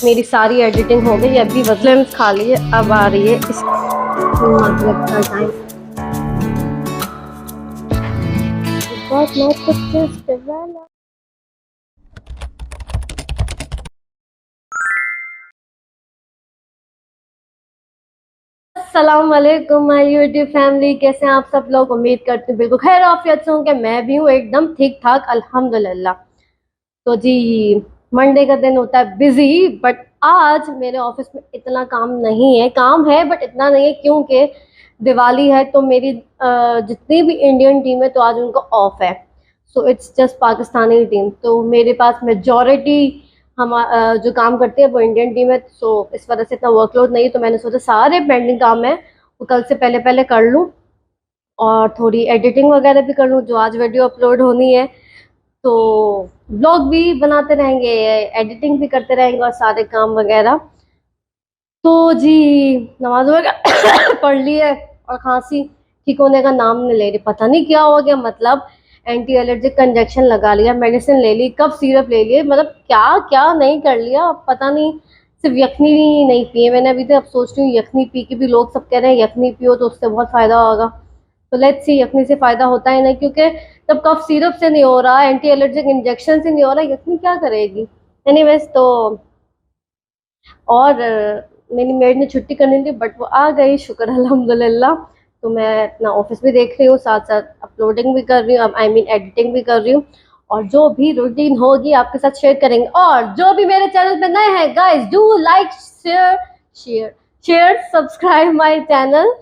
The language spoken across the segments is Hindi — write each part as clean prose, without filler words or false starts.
मेरी सारी एडिटिंग हो गई, अभी वजलेंस खा लिए, अब आ रही है इस मतलब का टाइम। बहुत मस्त। अस्सलाम वालेकुम माय यूट्यूब फैमिली, कैसे हैं आप सब लोग। उम्मीद करती हूँ बिल्कुल खैर आफियत से होंगे। मैं भी हूँ एकदम ठीक ठाक अल्हम्दुलिल्लाह। तो जी, मंडे का दिन होता है बिजी, बट आज मेरे ऑफिस में इतना काम नहीं है। काम है बट इतना नहीं है क्योंकि दिवाली है। तो मेरी जितनी भी इंडियन टीम है तो आज उनका ऑफ है। So it's just Pakistani team. तो मेरे पास मेजॉरिटी हम जो काम करते हैं वो इंडियन टीम है। सो इस वजह से इतना वर्कलोड नहीं है। तो मैंने सोचा सारे पेंडिंग काम है वो कल से पहले पहले कर लूँ और थोड़ी एडिटिंग वगैरह भी कर लूँ जो आज वीडियो अपलोड होनी है। तो ब्लॉग भी बनाते रहेंगे, एडिटिंग भी करते रहेंगे और सारे काम वगैरह। तो जी, नमाज वगैरह पढ़ ली है और खांसी ठीक होने का नाम नहीं ले रही। पता नहीं क्या हो गया, मतलब एंटी एलर्जिक का इंजेक्शन लगा लिया, मेडिसिन ले ली, कब सिरप ले लिए, मतलब क्या क्या नहीं कर लिया पता नहीं। सिर्फ यखनी नहीं पी है मैंने अभी तक। अब सोच रही हूँ यखनी पी के भी, लोग सब कह रहे हैं यखनी पियो तो उससे बहुत फायदा होगा। तो लेट्स सी यखनी से फायदा होता है नहीं, क्योंकि तब कफ सिरप से नहीं हो रहा, एंटी एलर्जिक इंजेक्शन से नहीं हो रहा, यखनी क्या करेगी। एनीवेज तो और मेरी मेड ने छुट्टी करनी थी बट वो आ गई, शुक्र अल्हम्दुलिल्लाह। तो मैं अपना ऑफिस भी देख रही हूँ, साथ साथ अपलोडिंग भी कर रही हूँ, आई मीन एडिटिंग भी कर रही हूँ। और जो भी रूटीन होगी आपके साथ शेयर करेंगे। और जो भी मेरे चैनल पे नए हैं, guys do like share share share subscribe my channel.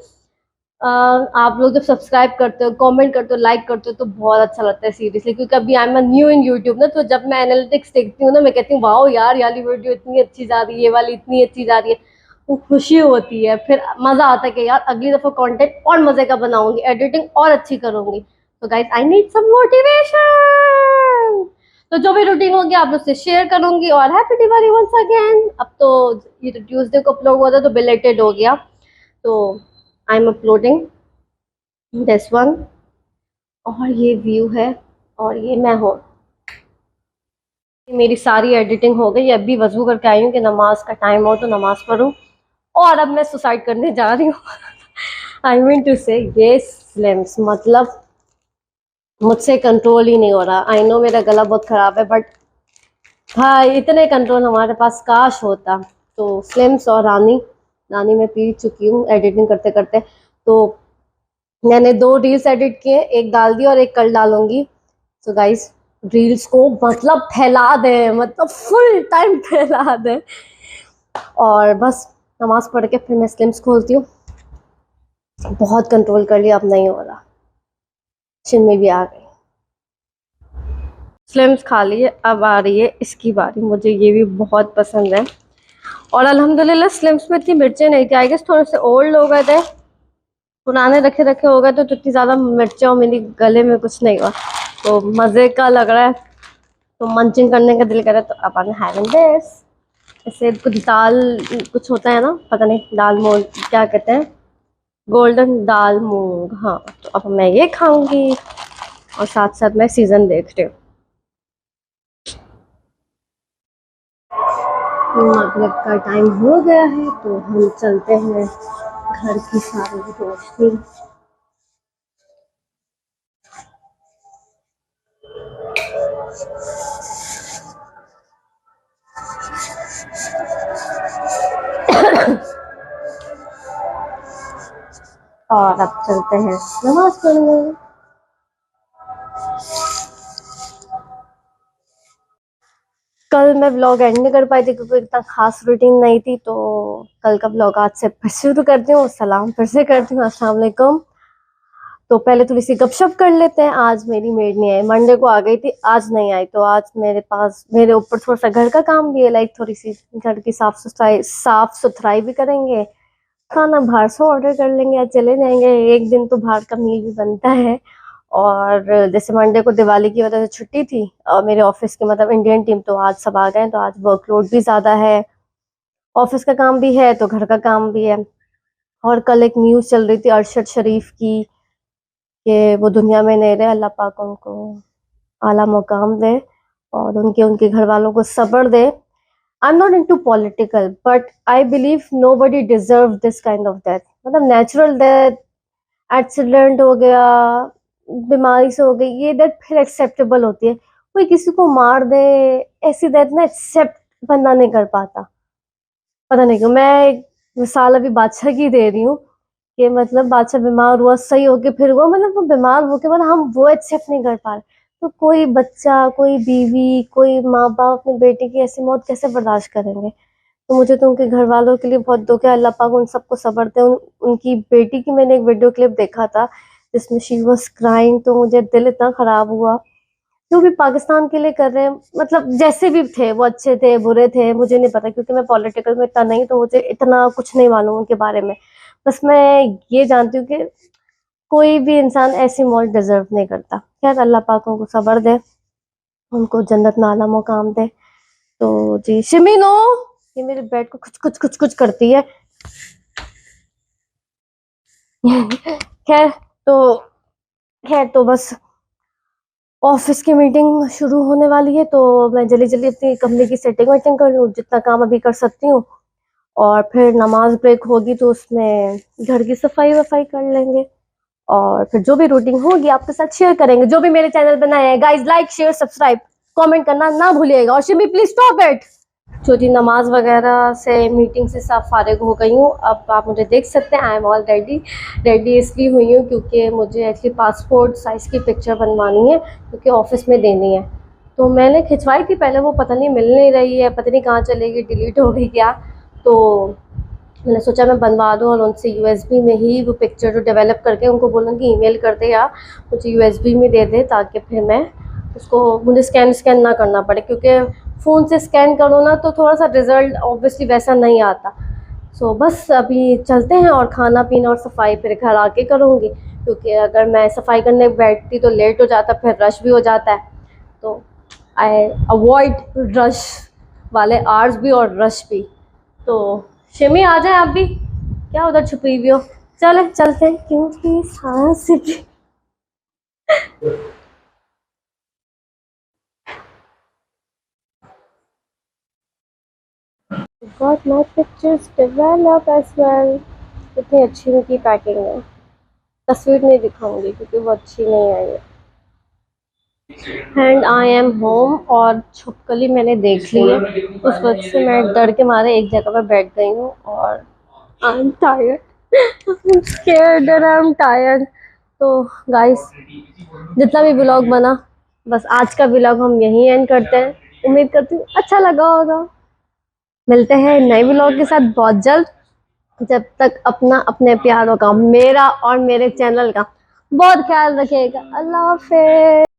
आप लोग जब सब्सक्राइब करते हो, कमेंट करते हो, लाइक करते हो तो बहुत अच्छा लगता है सीरियसली। क्योंकि अभी I am new in YouTube ना, तो जब मैं एनालिटिक्स देखती हूँ ना, मैं कहती हूँ वाओ यार, ये वाली वीडियो इतनी अच्छी जा रही है, ये वाली इतनी अच्छी जा रही है। वो खुशी होती है, फिर मजा आता है कि यार अगली दफा कंटेंट और मजे का बनाऊंगी, एडिटिंग और अच्छी करूंगी। तो guys I need some motivation. तो जो भी रूटीन होगी आप लोग से शेयर करूंगी। और हैप्पी दिवाली वंस अगेन। अब तो ये तो ट्यूसडे को अपलोड हुआ था तो बिलेटेड हो गया। तो I am uploading this one. और ये व्यू है और ये मैं हूँ। मेरी सारी एडिटिंग हो गई, अभी वजू करके आई हूँ कि नमाज का टाइम हो तो नमाज पढ़ूं। और अब मैं सुसाइड करने जा रही हूँ। आई मीन टू से ये स्लिम्स, मतलब मुझसे कंट्रोल ही नहीं हो रहा। आई नो मेरा गला बहुत खराब है बट भाई इतने कंट्रोल हमारे पास काश होता। तो स्लिम्स और रानी रानी मैं पी चुकी हूँ एडिटिंग करते करते। तो मैंने 2 रील्स एडिट किए, एक डाल दी और एक कल डालूंगी। तो गाइस रील्स को मतलब फैला दे, मतलब फुल टाइम फैला दे। और बस नमाज पढ़ के फिर मैं स्लिम्स खोलती हूँ। बहुत कंट्रोल कर लिया, अब नहीं हो रहा। चिन में भी आ गई, स्लिम्स खा लिए, अब आ रही है इसकी बारी। मुझे ये भी बहुत पसंद है। और अल्हम्दुलिल्लाह स्लिम्स में इतनी मिर्चें नहीं थी, आई गेस थोड़े से ओल्ड हो गए थे, पुराने रखे रखे हो गए तो इतनी ज़्यादा मिर्चें और मेरी गले में कुछ नहीं हुआ। तो मज़े का लग रहा है, तो मंचिंग करने का दिल करे तो अपन हैविंग दिस। ऐसे कुछ दाल कुछ होता है ना, पता नहीं दाल मूंग क्या कहते हैं, गोल्डन दाल मूंग, हाँ। तो अब मैं ये खाऊंगी और साथ साथ मैं सीजन देख रही हूँ। मगरिब का टाइम हो गया है तो हम चलते हैं घर की सारी रोशनी। और अब चलते हैं नमाज पढ़ने। कल मैं व्लॉग एंड नहीं कर पाई थी क्योंकि इतना खास रूटीन नहीं थी। तो कल का व्लॉग आज से फिर शुरू करती हूँ। सलाम फिर से करती हूँ, अस्सलाम वालेकुम। तो पहले थोड़ी सी गपशप कर लेते हैं। आज मेरी मेड नहीं आई, मंडे को आ गई थी, आज नहीं आई। तो आज मेरे पास मेरे ऊपर थोड़ा सा घर का काम भी है, लाइक थोड़ी सी घर की साफ सुथराई भी करेंगे, खाना बाहर से ऑर्डर कर लेंगे या चले जाएंगे। एक दिन तो बाहर का मील भी बनता है। और जैसे मंडे को दिवाली की वजह से छुट्टी थी मेरे ऑफिस की, मतलब इंडियन टीम, तो आज सब आ गए। तो आज वर्कलोड भी ज़्यादा है, ऑफिस का काम भी है तो घर का काम भी है। और कल एक न्यूज़ चल रही थी अरशद शरीफ की कि वो दुनिया में नहीं रहे, अल्लाह पाक उनको आला मुकाम दे और उनके उनके घर वालों को सब्र दे। I am not into political but I believe nobody deserve this kind of death. मतलब नेचुरल डेथ, एक्सीडेंट हो गया, बीमारी से हो गई, ये डेथ फिर एक्सेप्टेबल होती है। कोई किसी को मार दे, ऐसी डेथ ना एक्सेप्ट बंदा नहीं कर पाता। पता नहीं क्यों। मैं एक मिसाल अभी बादशाह की दे रही हूँ कि मतलब बादशाह बीमार हुआ, सही होके फिर हुआ, मतलब वो बीमार होके बाद हम वो एक्सेप्ट नहीं कर पा रहे। तो कोई बच्चा, कोई बीवी, कोई माँ बाप अपने बेटे की ऐसी मौत कैसे बर्दाश्त करेंगे। तो मुझे तो उनके घर वालों के लिए बहुत दुख है। अल्लाह पाक उन सबको सब्र दे। उनकी बेटी की मैंने एक वीडियो क्लिप देखा था जिसमें शी वाज क्राइंग, तो मुझे दिल इतना खराब हुआ। जो भी पाकिस्तान के लिए कर रहे हैं, मतलब जैसे भी थे वो अच्छे थे बुरे थे मुझे नहीं पता, क्योंकि मैं पॉलिटिकल में इतना नहीं, तो मुझे इतना कुछ नहीं मालूम उनके बारे में। बस मैं ये जानती हूँ कि कोई भी इंसान ऐसी मौत डिजर्व नहीं करता। खैर अल्लाह पाक उनको सब्र दे, उनको जन्नत में आला मुकाम दे। तो जी शिमीनो, ये मेरे बेड को कुछ कुछ कुछ कुछ करती है। खैर तो बस ऑफिस की मीटिंग शुरू होने वाली है, तो मैं जल्दी जल्दी अपनी कंपनी की सेटिंग वेटिंग कर लूँ, जितना काम अभी कर सकती हूँ। और फिर नमाज ब्रेक होगी तो उसमें घर की सफाई वफाई कर लेंगे, और फिर जो भी रूटीन होगी आपके साथ शेयर करेंगे। जो भी मेरे चैनल पर नए हैं guys, like share subscribe comment करना ना भूलिएगा। और शिमी प्लीज स्टॉप इट। छोटी नमाज वगैरह से मीटिंग से सब फारिग हो गई हूँ। अब आप मुझे देख सकते हैं, आई एम ऑल रेडी इसलिए हुई हूँ क्योंकि मुझे एक्चुअली पासपोर्ट साइज़ की पिक्चर बनवानी है, क्योंकि ऑफिस में देनी है। तो मैंने खिंचवाई थी पहले, वो पता नहीं मिल नहीं रही है, पता नहीं कहाँ चलेगी, डिलीट हो गई क्या। तो मैंने सोचा मैं बनवा दूँ और उनसे यूएसबी में ही वो पिक्चर जो डेवलप करके उनको बोलूँगी ईमेल कर दे या मुझे यूएसबी में दे दे, ताकि फिर मैं उसको मुझे स्कैन ना करना पड़े, क्योंकि फ़ोन से स्कैन करो ना तो थोड़ा सा रिज़ल्ट ऑब्वियसली वैसा नहीं आता। सो बस अभी चलते हैं, और खाना पीना और सफाई फिर घर आके करूँगी, क्योंकि अगर मैं सफाई करने बैठती तो लेट हो जाता, फिर रश भी हो जाता है। तो आई अवॉइड रश वाले आवर्स भी और रश भी। तो शिमी आ जाए आप भी, क्या उधर छुपी हुई हो। चले चलते हैं, क्योंकि सांस भी got my pictures develop as well। इतनी अच्छी उनकी पैकिंग है। तस्वीर नहीं दिखाऊंगी क्योंकि वो अच्छी नहीं आई है। एंड आई एम होम, और छुपकली मैंने देख ली है। उस वक्त से मैं डर के मारे एक जगह पर बैठ गई हूँ, और I am tired, I am scared and I am tired. तो गाइस, जितना भी व्लॉग बना, बस आज का व्लॉग हम यहीं एंड करते हैं। उम्मीद करती हूँ अच्छा लगा होगा। मिलते हैं नए व्लॉग के साथ बहुत जल्द। जब तक अपना अपने प्यारों का, मेरा और मेरे चैनल का बहुत ख्याल रखिएगा। अल्लाह हाफ़िज़।